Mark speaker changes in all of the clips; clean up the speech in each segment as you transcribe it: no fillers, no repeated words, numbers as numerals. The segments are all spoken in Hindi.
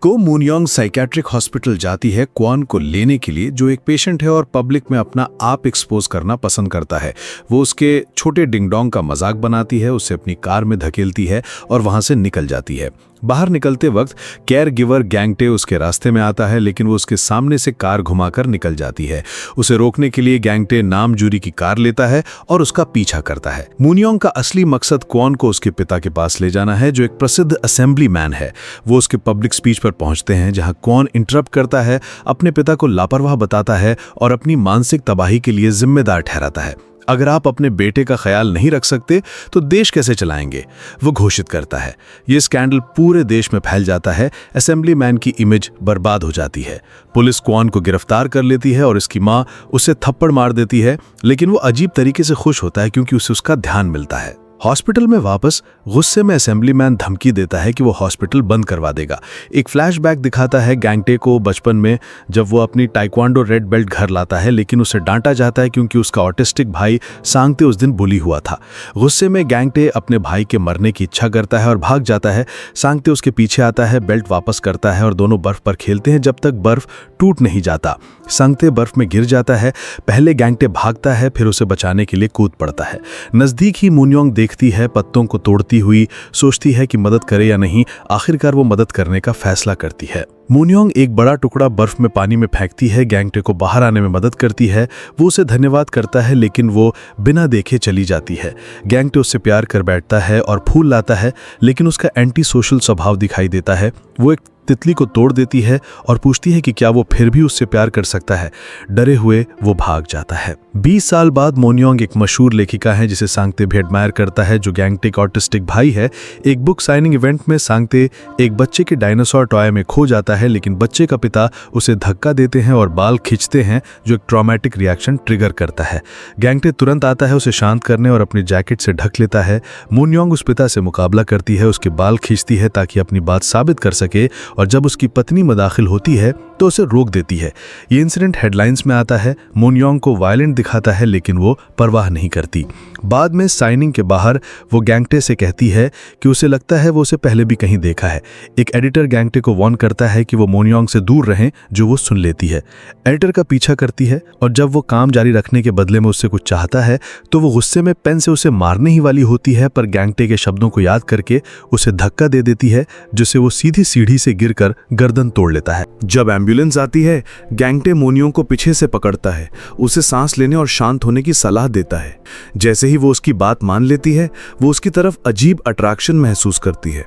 Speaker 1: को मूनयोंग साइकेट्रिक हॉस्पिटल जाती है क्वान को लेने के लिए, जो एक पेशेंट है और पब्लिक में अपना आप एक्सपोज करना पसंद करता है। वो उसके छोटे डिंगडोंग का मजाक बनाती है, उसे अपनी कार में धकेलती है और वहां से निकल जाती है। बाहर निकलते वक्त केयर गिवर गैंगटे उसके रास्ते में आता है, लेकिन वो उसके सामने से कार घुमाकर निकल जाती है। उसे रोकने के लिए गैंगटे नामजूरी की कार लेता है और उसका पीछा करता है। मूनयोंग का असली मकसद क्वान को उसके पिता के पास ले जाना है, जो एक प्रसिद्ध असेंबली मैन है। वो उसके पब्लिक स्पीच पर पहुंचते हैं, जहां क्वान इंटरप्ट करता है, अपने पिता को लापरवाह बताता है और अपनी मानसिक तबाही के लिए जिम्मेदार ठहराता है। अगर आप अपने बेटे का ख्याल नहीं रख सकते तो देश कैसे चलाएंगे, वो घोषित करता है। ये स्कैंडल पूरे देश में फैल जाता है। असेंबली मैन की इमेज बर्बाद हो जाती है। पुलिस क्वान को गिरफ्तार कर लेती है और इसकी मां उसे थप्पड़ मार देती है, लेकिन वो अजीब तरीके से खुश होता है क्योंकि उसे उसका ध्यान मिलता है। हॉस्पिटल में वापस गुस्से में असेंबली मैन धमकी देता है कि वो हॉस्पिटल बंद करवा देगा। एक फ्लैशबैक दिखाता है गैंगटे को बचपन में, जब वो अपनी टाइक्वांडो रेड बेल्ट घर लाता है, लेकिन उसे डांटा जाता है क्योंकि उसका ऑटिस्टिक भाई सांगते उस दिन बुली हुआ था। गुस्से में गैंगटे अपने भाई के मरने की इच्छा करता है और भाग जाता है। सांगते उसके पीछे आता है, बेल्ट वापस करता है और दोनों बर्फ पर खेलते हैं जब तक बर्फ टूट नहीं जाता। सांगते बर्फ में गिर जाता है। पहले गैंगटे भागता है, फिर उसे बचाने के लिए कूद पड़ता है। नजदीक ही मूनयोंग देखती है पत्तों को तोड़ती हुई, सोचती है कि मदद करे या नहीं। आखिरकार वो मदद करने का फैसला करती है। मूनयोंग एक बड़ा टुकड़ा बर्फ में पानी में फेंकती है, गैंगटे को बाहर आने में मदद करती है। वो उसे धन्यवाद करता है, लेकिन वो बिना देखे चली जाती है। गैंगटे उससे प्यार कर बैठता है और फूल लाता है, लेकिन उसका एंटी सोशल स्वभाव दिखाई देता है। वो एक तितली को तोड़ देती है और पूछती है कि क्या वो फिर भी उससे प्यार कर सकता है। डरे हुए वो भाग जाता है। 20 साल बाद मूनयोंग एक मशहूर लेखिका है जिसे सांगते भी एडमायर करता है, जो गैंगटे का ऑटिस्टिक भाई है। एक बुक साइनिंग इवेंट में सांगते एक बच्चे के डायनासोर टॉय में खो जाता है, लेकिन बच्चे का पिता उसे धक्का देते हैं और बाल खींचते हैं, जो एक ट्रॉमेटिक रिएक्शन ट्रिगर करता है। गैंगटे तुरंत आता है उसे शांत करने और अपनी जैकेट से ढक लेता है। मूनयोंग उस पिता से मुकाबला करती है, उसके बाल खींचती है ताकि अपनी बात साबित कर सके, और जब उसकी पत्नी मदाखिल होती है तो उसे रोक देती है। ये इंसिडेंट हेडलाइंस में आता है। मूनयोंग को वायलेंट दिखाता है, लेकिन वो परवाह नहीं करती। बाद में साइनिंग के बाहर वो गैंगटे से कहती है कि उसे लगता है वो उसे पहले भी कहीं देखा है। एक एडिटर गैंगटे को वार्न करता है कि वो मूनयोंग से दूर रहें, जो वो सुन लेती है। एडिटर का पीछा करती है और जब वो काम जारी रखने के बदले में उससे कुछ चाहता है तो वो गुस्से में पेन से उसे मारने ही वाली होती है, पर गैंगटे के शब्दों को याद करके उसे धक्का दे देती है, जिससे वो सीधी सीढ़ी से गिरकर गर्दन तोड़ लेता है।
Speaker 2: जब एम्बुलेंस आती है, गैंगटे मूनयोंग को पीछे से पकड़ता है, उसे सांस लेने और शांत होने की सलाह देता है। जैसे ही वो उसकी बात मान लेती है, वो उसकी तरफ अजीब अट्रैक्शन महसूस करती है।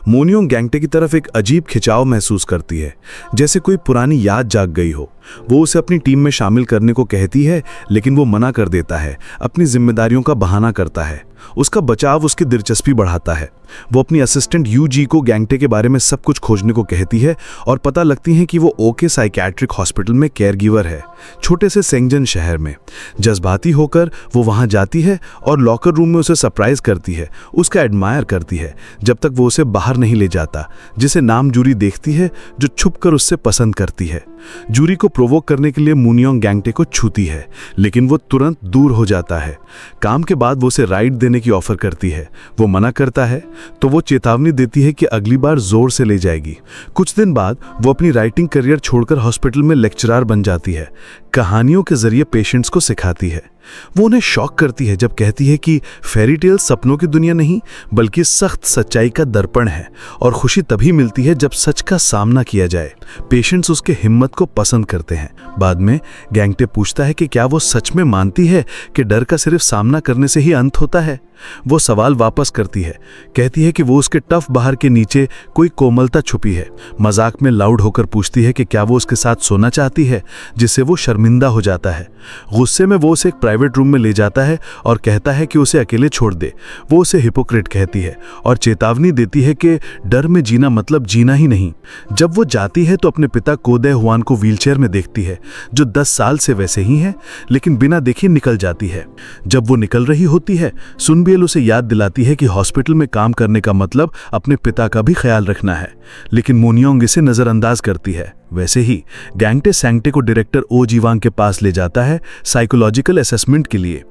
Speaker 2: मूनयोंग गैंगटे की तरफ एक अजीब खिंचाव महसूस करती है, जैसे कोई पुरानी याद जाग गई हो। वो उसे अपनी टीम में शामिल करने को कहती है, लेकिन वो मना कर देता है, अपनी जिम्मेदारियों का बहाना करता है। उसका बचाव उसकी दिलचस्पी बढ़ाता है। वो अपनी असिस्टेंट यूजी को गैंगटे के बारे में सब कुछ खोजने को कहती है और पता लगती है कि वो ओके साइकेट्रिक हॉस्पिटल में केयर गिवर है, छोटे से सेंगजन शहर में। जज्बाती होकर वो वहां जाती है और लॉकर रूम में उसे सरप्राइज करती है, उसका एडमायर करती है, जब तक वो उसे बाहर नहीं ले जाता, जिसे नामजूरी देखती है, जो छुपकर उससे पसंद करती है। जूरी को प्रोवोक करने के लिए मूनयोंग गैंगटे को छूती है, लेकिन वो तुरंत दूर हो जाता है। काम के बाद वो उसे राइड देने की ऑफर करती है। वो मना करता है तो वो चेतावनी देती है कि अगली बार जोर से ले जाएगी। कुछ दिन बाद वो अपनी राइटिंग करियर छोड़कर हॉस्पिटल में लेक्चरर बन जाती है। कहानियों के जरिए पेशेंट्स को सिखाती है। वो उन्हें शॉक करती है जब कहती है कि फेरी टेल सपनों की दुनिया नहीं, बल्कि सख्त सच्चाई का दर्पण है, और खुशी तभी मिलती है जब सच का सामना किया जाए। पेशेंट्स उसके हिम्मत को पसंद करते हैं। बाद में गैंगटे पूछता है कि क्या वो सच में मानती है कि डर का सिर्फ सामना करने से ही अंत होता है। वो सवाल वापस करती है, कहती है कि वो उसके टफ बाहर के नीचे कोई कोमलता छुपी है। मजाक में लाउड होकर पूछती है कि क्या वो उसके साथ सोना चाहती है, जिससे वो शर्मिंदा हो जाता है। गुस्से में वो उसे एक प्राइवेट रूम में ले जाता है और कहता है कि उसे अकेले छोड़ दे। वो उसे हिपोक्रेट कहती है और चेतावनी देती है कि डर में जीना मतलब जीना ही नहीं। जब वो जाती है तो अपने पिता कोदे हुआन को व्हीलचेयर में देखती है, जो 10 साल से वैसे ही है, लेकिन बिना देखे निकल जाती है। जब वो निकल रही होती है, सुनबियल उसे याद दिलाती है कि हॉस्पिटल में काम करने का मतलब अपने पिता का भी ख्याल रखना है, लेकिन मूनयोंग इसे नजरअंदाज करती है। वैसे ही गैंगटे सांगते को डायरेक्टर ओ जीवांग के पास ले जाता है साइकोलॉजिकल असेसमेंट के लिए।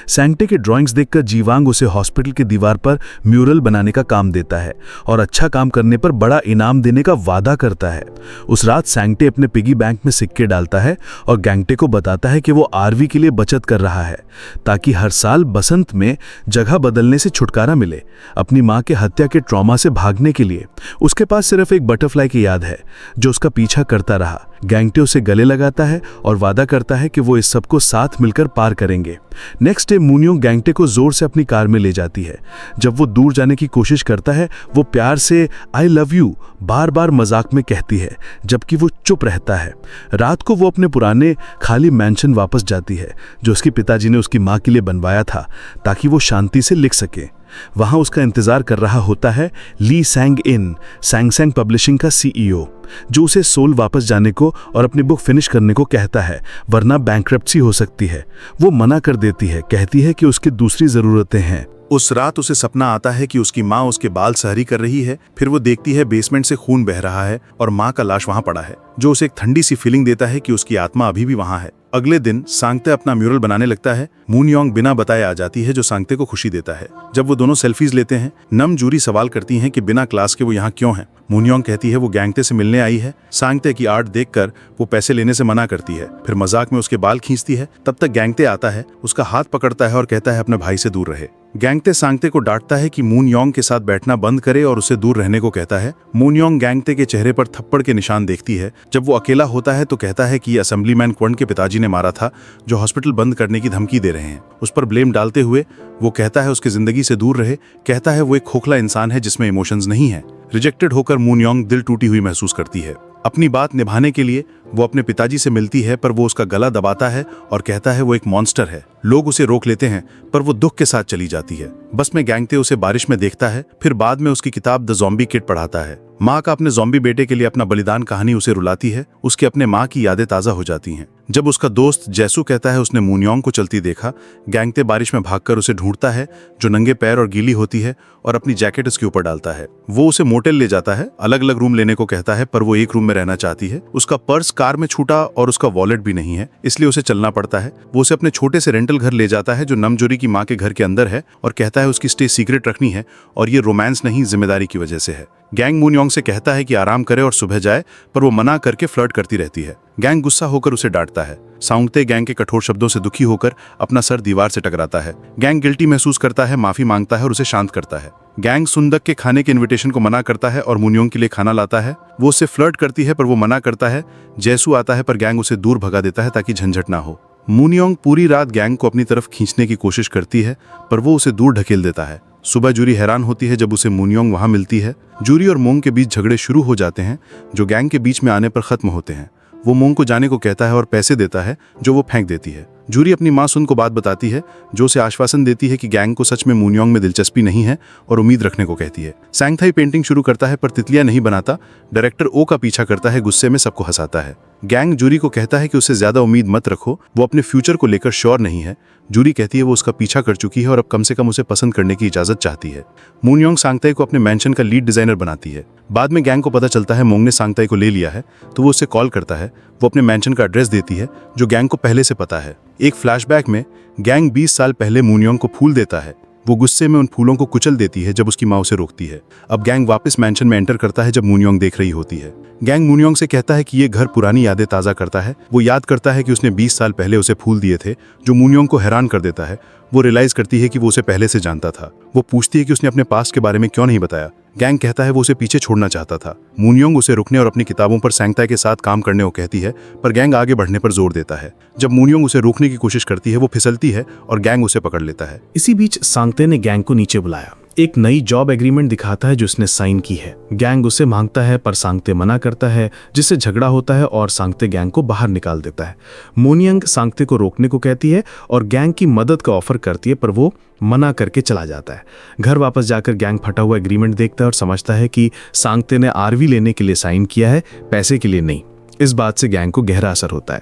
Speaker 2: सैंगटे के ड्राइंग्स देखकर जीवांग उसे हॉस्पिटल की दीवार पर म्यूरल बनाने का काम देता है और अच्छा काम करने पर बड़ा इनाम देने का वादा करता है। उस रात सैंगटे अपने पिगी बैंक में सिक्के डालता है और गैंगटे को बताता है कि वो आरवी के लिए बचत कर रहा है ताकि हर साल बसंत में जगह बदलने से छुटकारा मिले। अपनी माँ के हत्या के ट्रॉमा से भागने के लिए उसके पास सिर्फ एक बटरफ्लाई की याद है जो उसका पीछा करता रहा। गैंगटे उसे गले लगाता है और वादा करता है कि वो इस सबको साथ मिलकर पार करेंगे। नेक्स्ट डे मूनयोंग गैंगटे को जोर से अपनी कार में ले जाती है। जब वो दूर जाने की कोशिश करता है वो प्यार से आई लव यू बार बार मजाक में कहती है जबकि वो चुप रहता है। रात को वो अपने पुराने खाली मैंशन वापस जाती है जो उसके पिताजी ने उसकी माँ के लिए बनवाया था ताकि वो शांति से लिख सके। वहां उसका इंतजार कर रहा होता है ली सैंग इन, सैंगसैंग पब्लिशिंग का सीईओ, जो उसे सोल वापस जाने को और अपनी बुक फिनिश करने को कहता है वरना बैंक्रप्सी हो सकती है। वो मना कर देती है, कहती है कि उसकी दूसरी जरूरतें हैं।
Speaker 3: उस रात उसे सपना आता है कि उसकी माँ उसके बाल सहरी कर रही है। फिर वो देखती है बेसमेंट से खून बह रहा है और माँ का लाश वहां पड़ा है, जो उसे एक ठंडी सी फीलिंग देता है कि उसकी आत्मा अभी भी वहां है। अगले दिन सांगते अपना म्यूरल बनाने लगता है। मूनयोंग बिना बताए आ जाती है जो सांगते को खुशी देता है। जब वो दोनों सेल्फीज लेते हैं, नम जूरी सवाल करती हैं कि बिना क्लास के वो यहाँ क्यों है। मूनयोंग कहती है वो गैंगते से मिलने आई है। सांगते की आर्ट देखकर वो पैसे लेने से मना करती है, फिर मजाक में उसके बाल खींचती है। तब तक गैंगते आता है, उसका हाथ पकड़ता है और कहता है अपने भाई से दूर रहे। गैंगते सांगते को डांटता है कि मूनयोंग के साथ बैठना बंद करे और उसे दूर रहने को कहता है। मूनयोंग गैंगते के चेहरे पर थप्पड़ के निशान देखती है। जब वो अकेला होता है तो कहता है कि ये असेंबलीमैन क्वन के पिताजी ने मारा था जो हॉस्पिटल बंद करने की धमकी दे रहे हैं। उस पर ब्लेम डालते हुए वो कहता है उसकी जिंदगी से दूर रहे। कहता है वो एक खोखला इंसान है जिसमें इमोशंस नहीं है। रिजेक्टेड होकर मूनयोंग दिल टूटी हुई महसूस करती है। अपनी बात निभाने के लिए वो अपने पिताजी से मिलती है पर वो उसका गला दबाता है और कहता है वो एक मॉन्स्टर है। लोग उसे रोक लेते हैं पर वो दुख के साथ चली जाती है। बस में गैंगते उसे बारिश में देखता है, फिर बाद में उसकी किताब द ज़ॉम्बी किड पढ़ाता है। माँ का अपने ज़ॉम्बी बेटे के लिए अपना बलिदान कहानी उसे रुलाती है। उसके अपने माँ की यादें ताज़ा हो जाती हैं। जब उसका दोस्त जैसू कहता है उसने मूनयोंग को चलती देखा, गैंगते बारिश में भागकर उसे ढूंढता है जो नंगे पैर और गीली होती है और अपनी जैकेट उसके ऊपर डालता है। वो उसे मोटेल ले जाता है, अलग अलग रूम लेने को कहता है पर वो एक रूम में रहना चाहती है। उसका पर्स कार में छूटा और उसका वॉलेट भी नहीं है, इसलिए उसे चलना पड़ता है। वो उसे अपने छोटे से रेंटल घर ले जाता है जो नमजोरी की माँ के घर के अंदर है और कहता है उसकी स्टे सीक्रेट रखनी है और ये रोमांस नहीं जिम्मेदारी की वजह से है। गैंग मूनयोंग से कहता है कि आराम करे और सुबह जाए पर वो मना करके फ्लर्ट करती रहती है। गैंग गुस्सा होकर उसे डांटता है। सांगते गैंग के कठोर शब्दों से दुखी होकर अपना सर दीवार से टकराता है। गैंग गिल्टी महसूस करता है, माफी मांगता है और उसे शांत करता है। गैंग सुंदक के खाने के इनविटेशन को मना करता है और मूनयोंग के लिए खाना लाता है। वो उससे फ्लर्ट करती है पर वो मना करता है। जैसू आता है पर गैंग उसे दूर भगा देता है ताकि झंझट ना हो। मूनयोंग पूरी रात गैंग को अपनी तरफ खींचने की कोशिश करती है पर वो उसे दूर ढकेल देता है। सुबह जूरी हैरान होती है जब उसे मूनयोंग वहां मिलती है। जूरी और मोंग के बीच झगड़े शुरू हो जाते हैं जो गैंग के बीच में आने पर खत्म होते हैं। वो मोंग को जाने को कहता है और पैसे देता है जो वो फेंक देती है। जूरी अपनी माँ सुन को बात बताती है जो उसे आश्वासन देती है कि गैंग को सच में मूनयोंग में दिलचस्पी नहीं है और उम्मीद रखने को कहती है। सैंगथाई पेंटिंग शुरू करता है पर तितलियां नहीं बनाता। डायरेक्टर ओ का पीछा करता है, गुस्से में सबको हंसाता है। गैंग जूरी को कहता है कि उससे ज्यादा उम्मीद मत रखो, वो अपने फ्यूचर को लेकर श्योर नहीं है। जूरी कहती है वो उसका पीछा कर चुकी है और अब कम से कम उसे पसंद करने की इजाजत चाहती है। मूनयोंग सांगताई को अपने मैंशन का लीड डिजाइनर बनाती है। बाद में गैंग को पता चलता है मोंग ने सांगताई को ले लिया है तो वो उससे कॉल करता है। वो अपने मैंशन का एड्रेस देती है जो गैंग को पहले से पता है। एक फ्लैशबैक में गैंग 20 साल पहले मूनयोंग को फूल देता है। वो गुस्से में उन फूलों को कुचल देती है जब उसकी माँ उसे रोकती है। अब गैंग वापस मैंशन में एंटर करता है जब मूनयोंग देख रही होती है। गैंग मूनयोंग से कहता है कि ये घर पुरानी यादें ताज़ा करता है। वो याद करता है कि उसने 20 साल पहले उसे फूल दिए थे, जो मूनयोंग को हैरान कर देता है। वो रियलाइज करती है कि वो उसे पहले से जानता था। वो पूछती है कि उसने अपने पास्ट के बारे में क्यों नहीं बताया। गैंग कहता है वो उसे पीछे छोड़ना चाहता था। मूनयोंग उसे रुकने और अपनी किताबों पर सांगताई के साथ काम करने को कहती है पर गैंग आगे बढ़ने पर जोर देता है। जब मूनयोंग उसे रोकने की कोशिश करती है वो फिसलती है और गैंग उसे पकड़ लेता है।
Speaker 4: इसी बीच सांगते ने गैंग को नीचे बुलाया। एक नई जॉब एग्रीमेंट दिखाता है जो उसने साइन की है। गैंग उसे मांगता है पर सांगते मना करता है, जिससे झगड़ा होता है और सांगते गैंग को बाहर निकाल देता है। मूनयोंग सांगते को रोकने को कहती है और गैंग की मदद का ऑफर करती है पर वो मना करके चला जाता है। घर वापस जाकर गैंग फटा हुआ एग्रीमेंट देखता है और समझता है कि सांगते ने आरवी लेने के लिए साइन किया है, पैसे के लिए नहीं। इस बात से गैंग को गहरा असर होता है।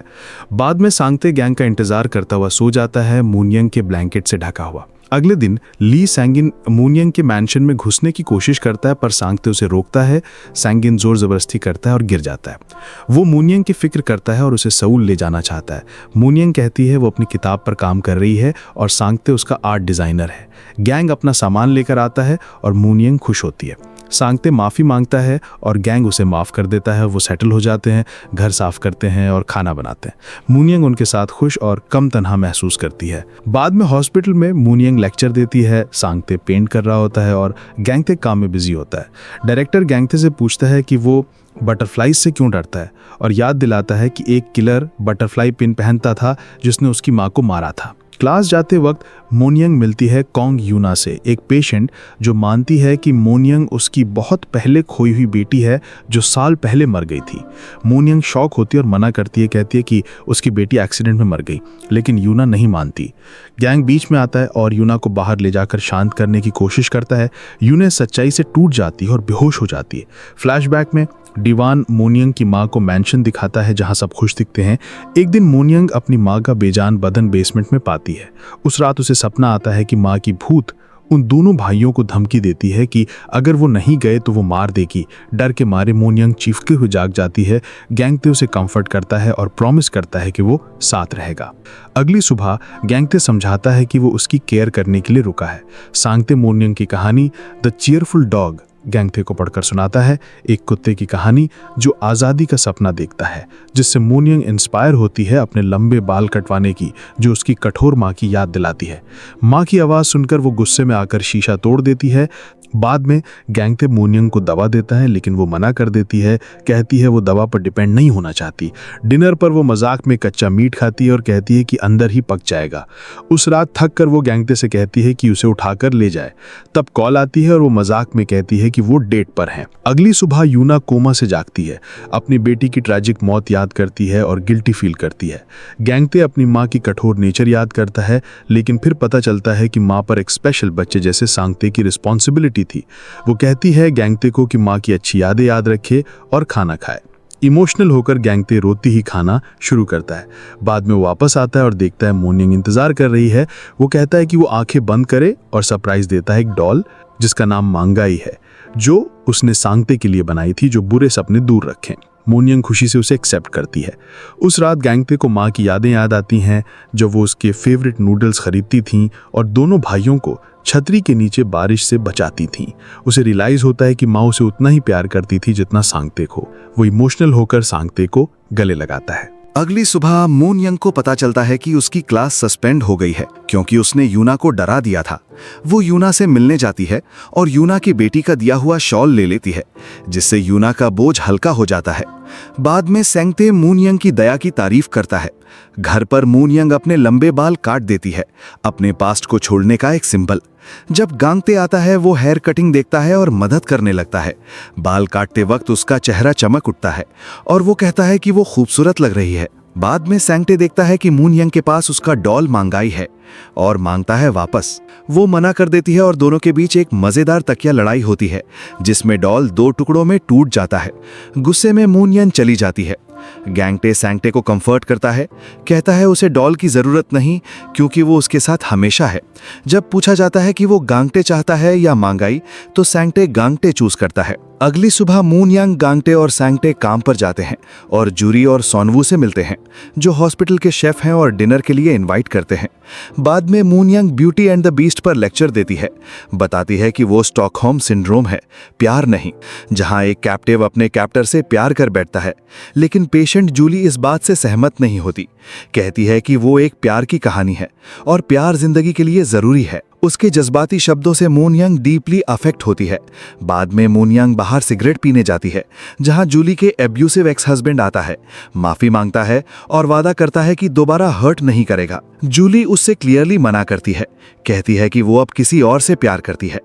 Speaker 4: बाद में सांगते गैंग का इंतजार करता हुआ सो जाता है, मूनयोंग के ब्लैंकेट से ढका हुआ। अगले दिन ली सैंगिन मूनियंग के मैंशन में घुसने की कोशिश करता है, पर सांगते उसे रोकता है। सैंगिन जोर जबरदस्ती करता है और गिर जाता है। वो मूनियंग की फिक्र करता है और उसे सऊल ले जाना चाहता है। मूनियंग कहती है वो अपनी किताब पर काम कर रही है और सांगते उसका आर्ट डिजाइनर है। गैंग अपना सामान लेकर आता है और मूनियंग खुश होती है। सांगते माफ़ी मांगता है और गैंग उसे माफ़ कर देता है। वो सेटल हो जाते हैं, घर साफ करते हैं और खाना बनाते हैं। मूनियंग उनके साथ खुश और कम तन्हा महसूस करती है। बाद में हॉस्पिटल में मूनियंग लेक्चर देती है। सांगते पेंट कर रहा होता है और गैंगते काम में बिजी होता है। डायरेक्टर गैंगते से पूछता है कि वो बटरफ्लाइज से क्यों डरता है और याद दिलाता है कि एक किलर बटरफ्लाई पिन पहनता था जिसने उसकी माँ को मारा था। क्लास जाते वक्त मोनियंग मिलती है कॉन्ग यूना से, एक पेशेंट जो मानती है कि मोनियंग उसकी बहुत पहले खोई हुई बेटी है जो साल पहले मर गई थी। मोनियंग शॉक होती है और मना करती है, कहती है कि उसकी बेटी एक्सीडेंट में मर गई, लेकिन यूना नहीं मानती। गैंग बीच में आता है और यूना को बाहर ले जाकर शांत करने की कोशिश करता है। यूना सच्चाई से टूट जाती है और बेहोश हो जाती है। फ्लैशबैक में डिवान मोनियंग की माँ को मैंशन दिखाता है जहां सब खुश दिखते हैं। एक दिन मोनियंग अपनी माँ का बेजान बदन बेसमेंट में पाती है। उस रात उसे सपना आता है कि माँ की भूत उन दोनों भाइयों को धमकी देती है कि अगर वो नहीं गए तो वो मार देगी। डर के मारे मोनियंग चीखते हुए जाग जाती है। गैंगते उसे कंफर्ट करता है और प्रॉमिस करता है कि वो साथ रहेगा। अगली सुबह गैंगते समझाता है कि वो उसकी केयर करने के लिए रुका है। सांगते मोनियंग की कहानी द चीयरफुल डॉग गैंगते को पढ़कर सुनाता है, एक कुत्ते की कहानी जो आज़ादी का सपना देखता है, जिससे मोनियंग इंस्पायर होती है अपने लंबे बाल कटवाने की, जो उसकी कठोर माँ की याद दिलाती है। माँ की आवाज़ सुनकर वो गुस्से में आकर शीशा तोड़ देती है। बाद में गैंगते मोनियंग को दवा देता है, लेकिन वो मना कर देती है, कहती है वो दवा पर डिपेंड नहीं होना चाहती। डिनर पर वो मजाक में कच्चा मीट खाती है और कहती है कि अंदर ही पक जाएगा। उस रात थक कर वो गैंगते से कहती है कि उसे उठाकर ले जाए। तब कॉल आती है और वो मजाक में कहती है कि वो डेट पर हैं। अगली सुबह यूना कोमा से जागती है, अपनी बेटी की ट्रैजिक मौत याद करती है और गिल्टी फील करती है। गैंगते अपनी माँ की कठोर नेचर याद करता है, लेकिन फिर पता चलता है कि माँ पर एक स्पेशल बच्चे जैसे सांगते की रिस्पॉन्सिबिलिटी थी। वो कहती है गैंगते को कि माँ की अच्छी यादें याद रखे और खाना खाए। इमोशनल होकर गैंगते रोती ही खाना शुरू करता है। बाद में वो वापस आता है और देखता है मोनियंग इंतजार कर रही है। वो कहता है कि वो आंखें बंद करे और सरप्राइज देता है एक डॉल जिसका नाम मांगाई है, जो उसने सांगते के लिए बनाई थी, जो बुरे सपने दूर रखें। मोनियंग खुशी से उसे एक्सेप्ट करती है। उस रात गैंगते को माँ की यादें याद आती हैं, जब वो उसके फेवरेट नूडल्स खरीदती थीं और दोनों भाइयों को छतरी के नीचे बारिश से बचाती थीं। उसे रियलाइज होता है कि माँ उसे उतना ही प्यार करती थी जितना सांगते को। वो इमोशनल होकर सांगते को गले लगाता है।
Speaker 3: अगली सुबह मोनियंग को पता चलता है कि उसकी क्लास सस्पेंड हो गई है, क्योंकि उसने यूना को डरा दिया था। वो यूना से मिलने जाती है और यूना की बेटी का दिया हुआ शॉल ले लेती है, जिससे यूना का बोझ हल्का हो जाता है। बाद में सैंगते मोनियंग की दया की तारीफ करता है। घर पर मोनियंग अपने लंबे बाल काट देती है, अपने पास्ट को छोड़ने का एक सिंबल। जब गांगते आता है वो हेयर कटिंग देखता है और मदद करने लगता है। बाल काटते वक्त उसका चेहरा चमक उठता है और वो कहता है कि वो खूबसूरत लग रही है। बाद में सैंगते देखता है कि मोनियंग के पास उसका डॉल मांगाई है और मांगता है वापस। वो मना कर देती है और दोनों के बीच एक मजेदार तकिया लड़ाई होती है, जिसमें डॉल 2 टुकड़ों में टूट जाता है। गुस्से में मोनियंग चली जाती है। गैंगते सैंगते को कंफर्ट करता है, कहता है उसे डॉल की जरूरत नहीं, क्योंकि वो उसके साथ हमेशा है। जब पूछा जाता है कि वो गांगटे चाहता है या मांगाई, तो सैंगटे गांगटे चूज करता है। अगली सुबह मोनियंग, गांगटे और सैंगटे काम पर जाते हैं और जूरी और सोनवू से मिलते हैं, जो हॉस्पिटल के शेफ हैं, और डिनर के लिए इनवाइट करते हैं। बाद में मोनियंग ब्यूटी एंड द बीस्ट पर लेक्चर देती है, बताती है कि वो स्टॉकहोम सिंड्रोम है, प्यार नहीं, जहां एक कैप्टिव अपने कैप्टर से प्यार कर बैठता है। लेकिन पेशेंट जूली इस बात से सहमत नहीं होती, कहती है कि वो एक प्यार की कहानी है और प्यार जिंदगी के लिए जरूरी है। उसके जज्बाती शब्दों से मोनियंग डीपली अफेक्ट होती है। बाद में मोनियंग बाहर सिगरेट पीने जाती है, जहां जूली के एब्यूसिव एक्स हस्बैंड आता है, माफी मांगता है और वादा करता है कि दोबारा हर्ट नहीं करेगा। जूली उससे क्लियरली मना करती है, कहती है कि वो अब किसी और से प्यार करती है।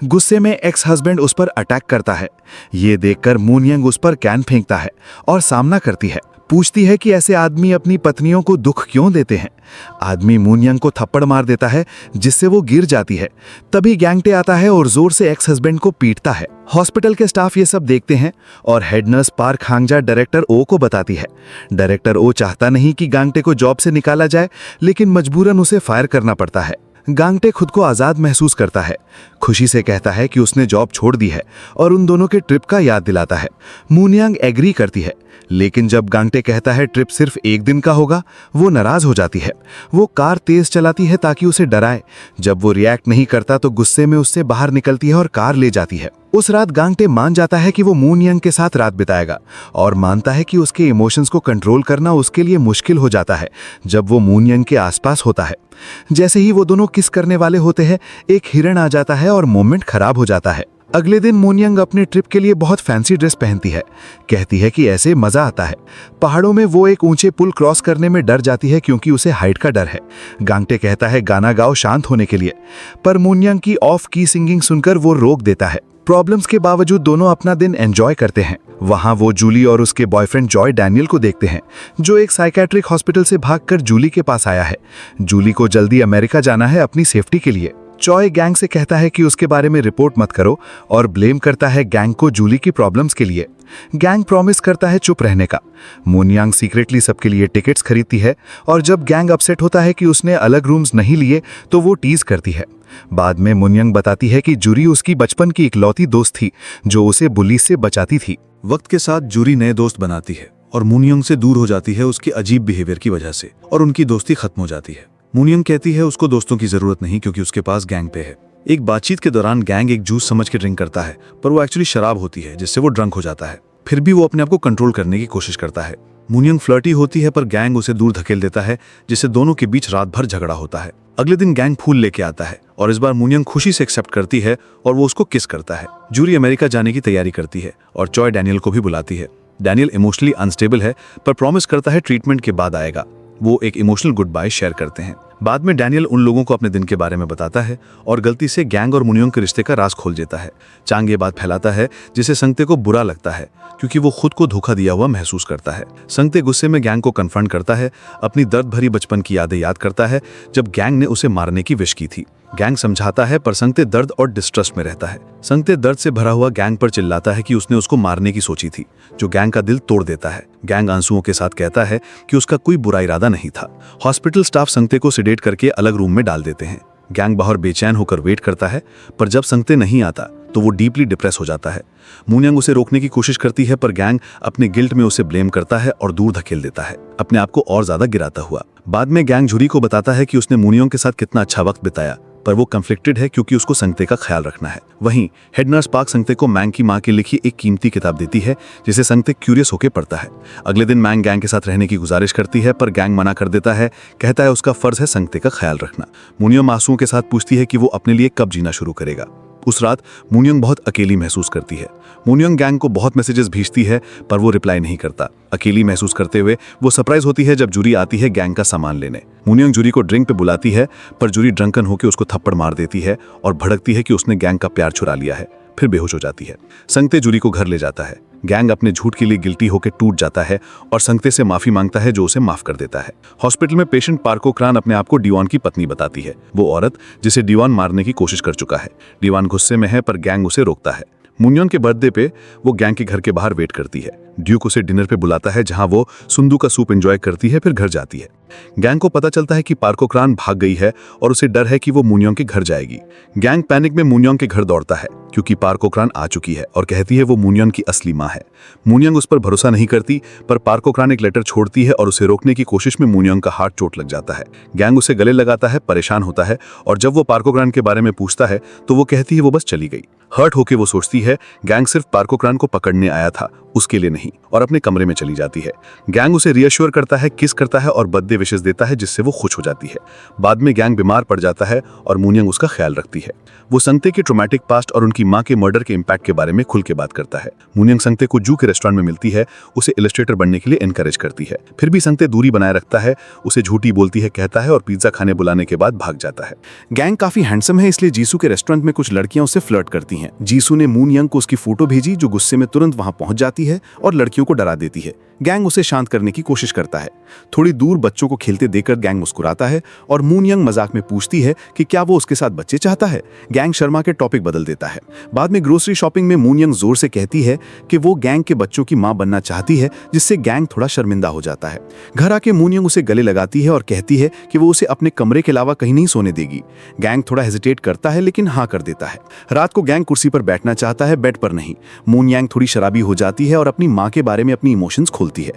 Speaker 3: गुस्से में एक्स हस्बैंड उस पर अटैक करता है। ये देखकर मोनियंग उस पर कैन फेंकता है और सामना करती है। पूछती है कि ऐसे आदमी अपनी पत्नियों को दुख क्यों देते हैं। आदमी मोनियंग को थप्पड़ मार देता है, जिससे वो गिर जाती है। तभी गैंगटे आता है और जोर से एक्स हस्बैंड को पीटता है। हॉस्पिटल के स्टाफ ये सब देखते हैं और हेड नर्स पार्क हांगजा डायरेक्टर ओ को बताती है। डायरेक्टर ओ चाहता नहीं कि गैंगटे को जॉब से निकाला जाए, लेकिन मजबूरन उसे फायर करना पड़ता है।
Speaker 2: गांगटे खुद को आजाद महसूस करता है, खुशी से कहता है कि उसने जॉब छोड़ दी है और उन दोनों के ट्रिप का याद दिलाता है। मूनयांग एग्री करती है, लेकिन जब गांगटे कहता है ट्रिप सिर्फ एक दिन का होगा, वो नाराज हो जाती है। वो कार तेज चलाती है ताकि उसे डराए। जब वो रिएक्ट नहीं करता तो गुस्से में उससे बाहर निकलती है और कार ले जाती है। उस रात गांगटे मान जाता है कि वो मूनयांग के साथ रात बिताएगा और मानता है कि उसके इमोशंस को कंट्रोल करना उसके लिए मुश्किल हो जाता है जब वो मूनयांग के आसपास होता है। जैसे ही वो दोनों किस करने वाले होते हैं, एक हिरण आ जाता है और मोमेंट खराब हो जाता है। अगले दिन मूनयांग अपने ट्रिप के लिए बहुत फैंसी ड्रेस पहनती है। कहती है कि ऐसे मजा आता है। पहाड़ों में वो एक ऊंचे पुल क्रॉस करने में डर जाती है क्योंकि उसे हाइट का डर है। गांगटे कहता है गाना गाओ शांत होने के लिए, पर मूनयांग की ऑफ की सिंगिंग सुनकर वो रोक देता है। प्रॉब्लम्स के बावजूद दोनों अपना दिन एंजॉय करते हैं। वहां वो जूली और उसके बॉयफ्रेंड जॉय डैनियल को देखते हैं, जो एक साइकेट्रिक हॉस्पिटल से भागकर जूली के पास आया है। जूली को जल्दी अमेरिका जाना है अपनी सेफ्टी के लिए। जॉय गैंग से कहता है कि उसके बारे में रिपोर्ट मत करो और ब्लेम करता है गैंग को जूली की प्रॉब्लम्स के लिए। गैंग प्रॉमिस करता है चुप रहने का। मूनयांग सीक्रेटली सबके लिए टिकट्स खरीदती है और जब गैंग अपसेट होता है कि उसने अलग रूम्स नहीं लिए तो वो टीज करती है। बाद में मूनयांग बताती है कि जूरी उसकी बचपन की इकलौती दोस्त थी जो उसे बुली से बचाती थी।
Speaker 1: वक्त के साथ जूरी नए दोस्त बनाती है और मूनयांग से दूर हो जाती है उसके अजीब बिहेवियर की वजह से, और उनकी दोस्ती खत्म हो जाती है। मूनयांग कहती है उसको दोस्तों की जरूरत नहीं क्योंकि उसके पास गैंग पे है। एक बातचीत के दौरान गैंग एक जूस समझ के ड्रिंक करता है, पर वो एक्चुअली शराब होती है जिससे वो ड्रंक हो जाता है। फिर भी वो अपने आप को कंट्रोल करने की कोशिश करता है। मूनयांग फ्लर्टी होती है पर गैंग उसे दूर धकेल देता है, जिससे दोनों के बीच रात भर झगड़ा होता है। अगले दिन गैंग फूल लेके आता है और इस बार मूनयांग खुशी से एक्सेप्ट करती है और वो उसको किस करता है। जूरी अमेरिका जाने की तैयारी करती है और जॉय डैनियल को भी बुलाती है। डैनियल इमोशनली अनस्टेबल है पर प्रॉमिस करता है ट्रीटमेंट के बाद आएगा। वो एक इमोशनल गुड बाय शेयर करते हैं। बाद में डैनियल उन लोगों को अपने दिन के बारे में बताता है और गलती से गैंग और मूनयांग के रिश्ते का राज खोल देता है। चांग ये बात फैलाता है जिसे संगते को बुरा लगता है क्योंकि वो खुद को धोखा दिया हुआ महसूस करता है। संगते गुस्से में गैंग को कन्फ्रंट करता है, अपनी दर्द भरी बचपन की यादें याद करता है जब गैंग ने उसे मारने की विश की थी। गैंग समझाता है पर संगते दर्द और डिस्ट्रस्ट में रहता है। संगते दर्द से भरा हुआ गैंग पर चिल्लाता है कि उसने उसको मारने की सोची थी, जो गैंग का दिल तोड़ देता है। गैंग आंसुओं के साथ कहता है कि उसका कोई बुरा इरादा नहीं था। हॉस्पिटल स्टाफ संगते को सिडेट करके अलग रूम में डाल देते हैं। गैंग बाहर बेचैन होकर वेट करता है, पर जब संगते नहीं आता तो वो डीपली डिप्रेस हो जाता है। मूनयांग उसे रोकने की कोशिश करती है पर गैंग अपने गिल्ट में उसे ब्लेम करता है और दूर धकेल देता है, अपने आप को और ज्यादा गिराता हुआ। बाद में गैंग जूरी को बताता है कि उसने मूनयांग के साथ कितना अच्छा वक्त बिताया, पर वो कंफ्लिक्टेड है क्योंकि उसको संगते का ख्याल रखना है। वहीं हेड नर्स पार्क संगते को मैंग की मां की लिखी एक कीमती किताब देती है जिसे संगते क्यूरियस होकर पढ़ता है। अगले दिन मैंग गैंग के साथ रहने की गुजारिश करती है पर गैंग मना कर देता है, कहता है उसका फर्ज है संगते का ख्याल रखना। मूनयांग आंसुओं के साथ पूछती है कि वो अपने लिए कब जीना शुरू करेगा। उस रात मूनयांग बहुत अकेली महसूस करती है। मूनयांग गैंग को बहुत मैसेजेस भेजती है पर वो रिप्लाई नहीं करता। अकेली महसूस करते हुए वो सरप्राइज होती है जब जूरी आती है गैंग का सामान लेने। मूनयांग जूरी को ड्रिंक पे बुलाती है पर जूरी ड्रंकन होकर उसको थप्पड़ मार देती है और भड़कती है कि उसने गैंग का प्यार चुरा लिया है, फिर बेहोश हो जाती है। संगते जूरी को घर ले जाता है। गैंग अपने झूठ के लिए गिल्टी होकर टूट जाता है और संगते से माफी मांगता है जो उसे माफ कर देता है। हॉस्पिटल में पेशेंट पार्को क्रान अपने आप को डिवान की पत्नी बताती है, वो औरत जिसे डिवान मारने की कोशिश कर चुका है। डिवान गुस्से में है पर गैंग उसे रोकता है। मूनयांग के बर्थडे पे वो गैंग के घर के बाहर वेट करती है। ड्यूक उसे डिनर पे बुलाता है जहां वो सुंदू का सूप एंजॉय करती है, फिर घर जाती है। गैंग को पता चलता है कि पार्को क्रान भाग गई है और उसे डर है कि वो मूनयांग के घर जाएगी। गैंग पैनिक में मूनयांग के घर दौड़ता है क्योंकि पार्को क्रान आ चुकी है और कहती है वो मूनयांग की असली मां है। मूनयांग उस पर भरोसा नहीं करती पर पार्को क्रान एक लेटर छोड़ती है और उसे रोकने की कोशिश में मूनयांग का हाथ चोट लग जाता है। गैंग उसे गले लगाता है, परेशान होता है और जब वो पार्को क्रान के बारे में पूछता है तो वो कहती है वो बस चली गई। हर्ट होके वो सोचती है गैंग सिर्फ पार्को क्रान को पकड़ने आया था, उसके लिए नहीं, और अपने कमरे में चली जाती है। गैंग उसे रियश्योर करता है, किस करता है और बर्थडे विशेस देता है जिससे वो खुश हो जाती है। बाद में गैंग बीमार पड़ जाता है और मूनयांग उसका ख्याल रखती है। वो संगते के ट्रॉमेटिक पास्ट और उनकी मां के मर्डर के इम्पैक्ट के बारे में खुल के बात करता है। मूनयांग संगते को जू के रेस्टोरेंट में मिलती है, उसे इलस्ट्रेटर बनने के लिए एनकरेज करती है। फिर भी संगते दूरी बनाए रखता है, उसे झूठी बोलती है कहता है और पिज्जा खाने बुलाने के बाद भाग जाता है।
Speaker 3: गैंग काफी हैंडसम है, इसलिए जीसू के रेस्टोरेंट में कुछ लड़कियां उससे फ्लर्ट करती हैं। जीसू ने मूनयांग को उसकी फोटो भेजी जो गुस्से में तुरंत वहां पहुंच जाती है है और लड़कियों को डरा देती है। गैंग उसे शांत करने की कोशिश करता है। थोड़ी दूर बच्चों को खेलते देखकर गैंग मुस्कुराता है और मून यंग मजाक में पूछती है कि क्या वो उसके साथ बच्चे चाहता है। गैंग शर्मा के टॉपिक बदल देता है। बाद में ग्रोसरी शॉपिंग में मून यंग जोर से कहती है कि वो गैंग के बच्चों की मां बनना चाहती है, जिससे गैंग थोड़ा शर्मिंदा हो जाता है। घर आके मून यंग उसे गले लगाती है और कहती है कि वो उसे अपने कमरे के अलावा कहीं नहीं सोने देगी। गैंग थोड़ा हेजिटेट करता है लेकिन हाँ कर देता है। रात को गैंग कुर्सी पर बैठना चाहता है, बेड पर नहीं। मून यंग थोड़ी शराबी हो जाती है और अपनी मां के बारे में अपनी इमोशंस खोलती है।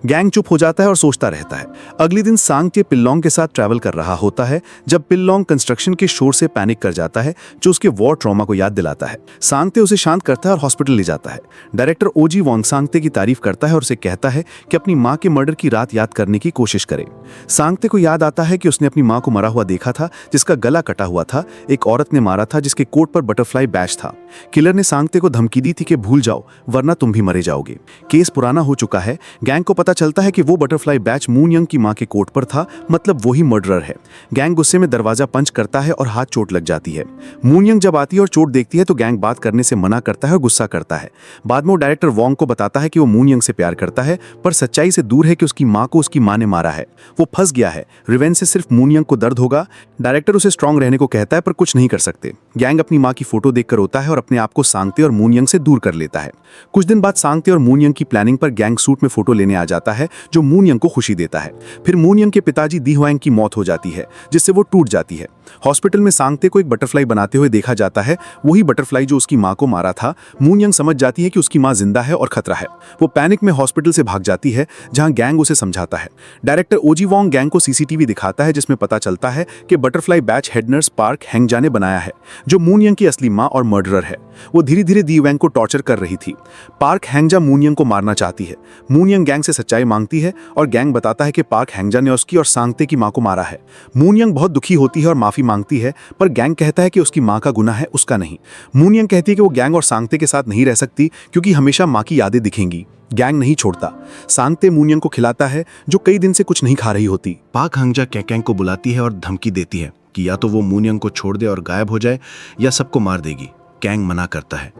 Speaker 3: गैंग चुप हो जाता है और सोचता रहता है। अगले दिन सांगते पिल्लोंग के साथ ट्रैवल कर रहा होता है जब पिल्लोंग कंस्ट्रक्शन के शोर से पैनिक कर जाता है, जो उसके वॉर ट्रॉमा को याद दिलाता है। सांगते उसे शांत करता है और हॉस्पिटल ले जाता है। डायरेक्टर ओजी वोंग सांगते की तारीफ करता है और उसे कहता है कि अपनी मां के मर्डर की रात याद करने की कोशिश करे। सांगते को याद आता है कि उसने अपनी मां को मरा हुआ देखा था, जिसका गला कटा हुआ था। एक औरत ने मारा था जिसके कोट पर बटरफ्लाई बैच था। किलर ने सांगते को धमकी दी थी कि भूल जाओ वरना तुम भी मरे जाओगे। केस पुराना हो चुका है। गैंग को पता चलता है कि वो बटरफ्लाई बैच मून यंग की मां के कोट पर था, मतलब वही मर्डरर है। गैंग गुस्से में दरवाजा पंच करता है और हाथ चोट लग जाती है। मून यंग जब आती है और चोट देखती है तो गैंग बात करने से मना करता है और गुस्सा करता है। बाद में वो डायरेक्टर वोंग को बताता है कि वो मून यंग से प्यार करता है, पर सच्चाई से दूर है कि उसकी मां को उसकी मां ने मारा है। वो फंस गया है। रिवेंज से सिर्फ मून यंग को दर्द होगा। डायरेक्टर उसे स्ट्रांग रहने को कहता है पर कुछ नहीं कर सकते। गैंग अपनी मां की फोटो देखकर रोता है और अपने आप को सांगते और मून यंग से दूर कर लेता है। कुछ दिन बाद सांगते और मून यंग की प्लानिंग पर गैंग सूट में फोटो लेने आ जाता है, जो मून यंग को खुशी देता है। फिर मून यंग के पिताजी दी हुआंग की मौत हो जाती है, जिससे वो टूट जाती है। हॉस्पिटल में सांगते को एक बटरफ्लाई बनाते हुए देखा जाता है, वही बटरफ्लाई जो उसकी मां को मारा था। मून यंग समझ जाती है कि उसकी मां जिंदा है और खतरा है। वो पैनिक में हॉस्पिटल से भाग जाती है, जहां गैंग उसे समझाता है। डायरेक्टर ओजी वोंग गैंग को सीसीटीवी दिखाता है, जिसमें पता चलता है कि butterfly batch head nurse Park हैंगजा ने बनाया है, जो मून यंग की असली मां और मर्डरर है। वो धीरे धीरे दी वैंग को टॉर्चर कर रही थी। पार्क हैंगजा मून यंग को मारना चाहती है। मून यंग गैंग से सच्चाई मांगती है और गैंग बताता है कि पार्क हैंगजा ने उसकी और सांगते की मां को मारा है। मून यंग बहुत दुखी होती है और माफी मांगती है, पर गैंग कहता है कि उसकी मां का गुनाह है, उसका नहीं। मून यंग कहती है कि वो गैंग और सांगते के साथ नहीं रह सकती क्योंकि हमेशा मां की यादें दिखेंगी। गैंग नहीं छोड़ता। सांगते मून यंग को खिलाता है, जो कई दिन से कुछ नहीं खा रही होती।
Speaker 4: पार्क हैंगजा कैंग को बुलाती है और धमकी देती है कि या तो वो मून यंग को छोड़ दे और गायब हो जाए या सबको मार देगी। कैंग मना करता है।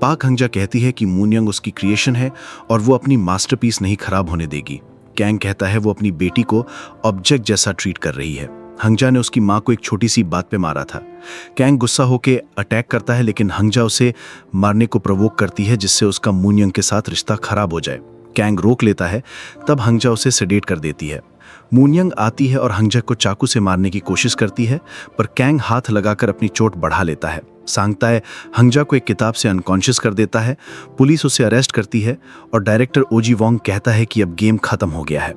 Speaker 4: पार्क हैंगजा कहती है कि मून यंग उसकी क्रिएशन है और वो अपनी मास्टरपीस नहीं खराब होने देगी। कैंग कहता है वो अपनी बेटी को ऑब्जेक्ट जैसा ट्रीट कर रही है। हैंगजा ने उसकी मां को एक छोटी सी बात पे मारा था। कैंग गुस्सा होकर अटैक करता है, लेकिन हैंगजा उसे मारने को प्रवोक करती है, जिससे उसका मून यंग के साथ रिश्ता खराब हो जाए। कैंग रोक लेता है, तब हैंगजा उसे सेडेट कर देती है। मून यंग आती है और हैंगजा को चाकू से मारने की कोशिश करती है, पर कैंग हाथ लगाकर अपनी चोट बढ़ा लेता है। सांगताए हैंगजा को एक किताब से अनकॉन्शियस कर देता है। पुलिस उसे अरेस्ट करती है और डायरेक्टर ओजी वोंग कहता है कि अब गेम खत्म हो गया है।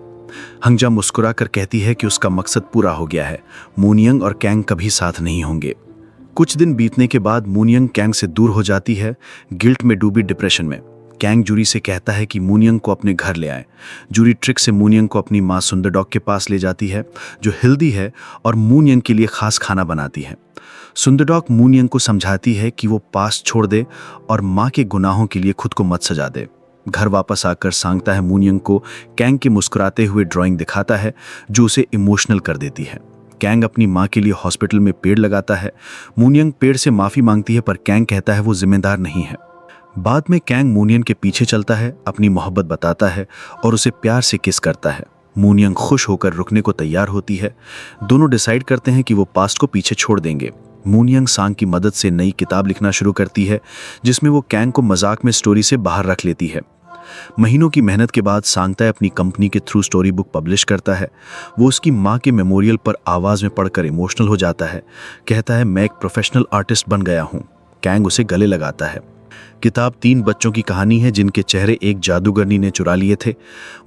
Speaker 4: हैंगजा मुस्कुराकर कहती है कि उसका मकसद पूरा हो गया है। मून यंग और कैंग कभी साथ नहीं होंगे। कुछ दिन बीतने के बाद मून यंग कैंग से दूर हो जाती है, गिल्ट में डूबी डिप्रेशन में। कैंग जूरी से कहता है कि मून यंग को अपने घर ले आए। जूरी ट्रिक से मून यंग को अपनी मां सुंदरडॉग के पास ले जाती है, जो हेल्दी है और मून यंग के लिए खास खाना बनाती है। सुंदरडॉग मून यंग को समझाती है कि वो पास्ट छोड़ दे और मां के गुनाहों के लिए खुद को मत सजा दे। घर वापस आकर सांगता है मून यंग को कैंग के मुस्कुराते हुए ड्राइंग दिखाता है, जो उसे इमोशनल कर देती है। कैंग अपनी मां के लिए हॉस्पिटल में पेड़ लगाता है। मून यंग पेड़ से माफी मांगती है, पर कैंग कहता है वो जिम्मेदार नहीं है। बाद में कैंग मून यंग के पीछे चलता है, अपनी मोहब्बत बताता है और उसे प्यार से किस करता है। मून यंग खुश होकर रुकने को तैयार होती है। दोनों डिसाइड करते हैं कि वो पास्ट को पीछे छोड़ देंगे। मून यंग सांग की मदद से नई किताब लिखना शुरू करती है, जिसमें वो कैंग को मजाक में स्टोरी से बाहर रख लेती है। महीनों की मेहनत के बाद सांगताए अपनी कंपनी के थ्रू स्टोरी बुक पब्लिश करता है। वो उसकी मां के मेमोरियल पर आवाज में पढ़कर इमोशनल हो जाता है। कहता है मैं एक प्रोफेशनल आर्टिस्ट बन गया हूं। कैंग उसे गले लगाता है। किताब 3 बच्चों की कहानी है जिनके चेहरे एक जादूगरनी ने चुरा लिए थे।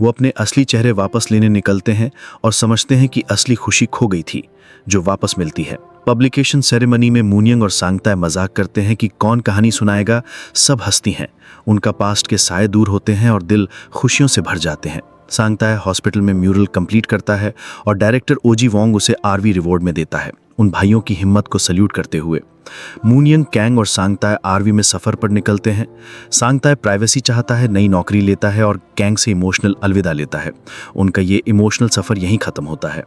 Speaker 4: वो अपने असली चेहरे वापस लेने निकलते हैं और समझते हैं कि असली खुशी खो गई थी, जो वापस मिलती है। पब्लिकेशन सेरेमनी में मून यंग और सांगताए मजाक करते हैं कि कौन कहानी सुनाएगा। सब हंसती हैं। उनका पास्ट के साए दूर होते हैं और दिल खुशियों से भर जाते हैं। सांगताए हॉस्पिटल में म्यूरल कंप्लीट करता है और डायरेक्टर ओजी वोंग उसे आरवी रिवॉर्ड में देता है, उन भाइयों की हिम्मत को सल्यूट करते हुए। मून यंग, कैंग और सांगताए आरवी में सफर पर निकलते हैं। सांगताए प्राइवेसी चाहता है, नई नौकरी लेता है और कैंग से इमोशनल अलविदा लेता है। उनका ये इमोशनल सफर यहीं खत्म होता है।